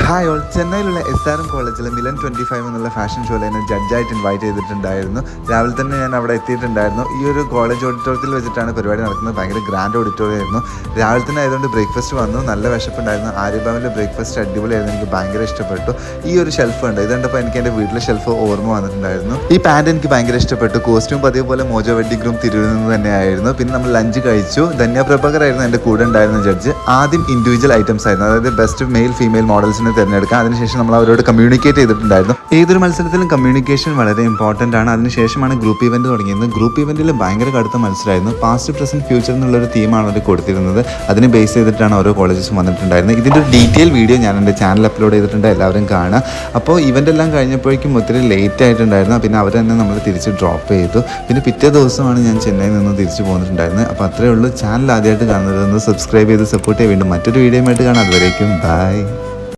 Hi all, ചെന്നൈയിലുള്ള SRM കോളേജിലെ മിലൻ 25 എന്നുള്ള fashion ഷോയിൽ എന്നെ ജഡ്ജായിട്ട് ഇൻവൈറ്റ് ചെയ്തിട്ടുണ്ടായിരുന്നു. രാവിലെ തന്നെ ഞാൻ അവിടെ എത്തിയിട്ടുണ്ടായിരുന്നു. ഈ ഒരു കോളേജ് ഓഡിറ്റോറിയത്തിൽ വെച്ചിട്ടാണ് പരിപാടി നടക്കുന്നത്. ഭയങ്കര ഗ്രാൻഡ് ഓഡിറ്റോറിയം ആയിരുന്നു. രാവിലെ തന്നെ ആയതുകൊണ്ട് ബ്രേക്ക്ഫാസ്റ്റ് വന്നു. നല്ല വിശപ്പുണ്ടായിരുന്നു. ആര്യഭവനിലെ ബ്രേക്ക്ഫാസ്റ്റ് അടിപൊളിയായിരുന്നു. എനിക്ക് ഭയങ്കര ഇഷ്ടപ്പെട്ടു. ഈ ഒരു ഷെൽഫ് ഉണ്ട്, ഇത് കണ്ടപ്പോൾ എനിക്ക് എൻ്റെ വീട്ടിലെ ഷെൽഫ് ഓർമ്മ വന്നിട്ടുണ്ടായിരുന്നു. ഈ പാൻറ് എനിക്ക് ഭയങ്കര ഇഷ്ടപ്പെട്ടു. കോസ്റ്റ്യൂം പതിവ് പോലെ മോജോ വെഡ്ഡിംഗ് ഗ്രൂം തിരുവിൽ നിന്ന് തന്നെയായിരുന്നു. പിന്നെ നമ്മൾ ലഞ്ച് കഴിച്ചു. ധന്യ പ്രഭാകർ ആയിരുന്നു എൻ്റെ കൂടെ ഉണ്ടായിരുന്ന ജഡ്ജ്. ആദ്യം ഇൻഡിവിജ്വൽ ഐറ്റംസ് ആയിരുന്നു, അതായത് ബെസ്റ്റ് മെയിൽ ഫീമെയിൽ മോഡൽസിനെ തിരഞ്ഞെടുക്കാം. അതിനുശേഷം നമ്മൾ അവരോട് കമ്മ്യൂണിക്കേറ്റ് ചെയ്തിട്ടുണ്ടായിരുന്നു. ഏതൊരു മത്സരത്തിലും കമ്മ്യൂണിക്കേഷൻ വളരെ ഇമ്പോർട്ടൻ്റ് ആണ്. അതിനുശേഷമാണ് ഗ്രൂപ്പ് ഇവന്റ് തുടങ്ങിയത്. ഗ്രൂപ്പ് ഇവന്റിൽ ഭയങ്കര കടുത്ത മത്സരമായിരുന്നു. പാസ്റ്റ് പ്രസന്റ് ഫ്യൂച്ചർ എന്നുള്ളൊരു തീമാണ് അവർ കൊടുത്തിരുന്നത്. അതിനെ ബേസ് ചെയ്തിട്ടാണ് ഓരോ കോളേജസും വന്നിട്ടുണ്ടായിരുന്നത്. ഇതിൻ്റെ ഒരു ഡീറ്റെയിൽ വീഡിയോ ഞാൻ എൻ്റെ ചാനൽ അപ്ലോഡ് ചെയ്തിട്ടുണ്ട്, എല്ലാവരും കാണുക. അപ്പോൾ ഇവൻ്റ് എല്ലാം കഴിഞ്ഞപ്പോഴേക്കും ഒത്തിരി ലേറ്റ് ആയിട്ടുണ്ടായിരുന്നു. പിന്നെ അവർ തന്നെ നമ്മൾ തിരിച്ച് ഡ്രോപ്പ് ചെയ്തു. പിന്നെ പിറ്റേ ദിവസമാണ് ഞാൻ ചെന്നൈയിൽ നിന്ന് തിരിച്ചു പോന്നിട്ടുണ്ടായിരുന്നത്. അപ്പോൾ അത്രയേ ഉള്ളൂ. ചാനൽ ആദ്യമായിട്ട് കാണുന്നത് സബ്സ്ക്രൈബ് ചെയ്ത് സപ്പോർട്ട് ചെയ്യാൻ. വീണ്ടും മറ്റൊരു വീഡിയോയുമായിട്ട് കാണാം. അതുവരേക്കും ബൈ.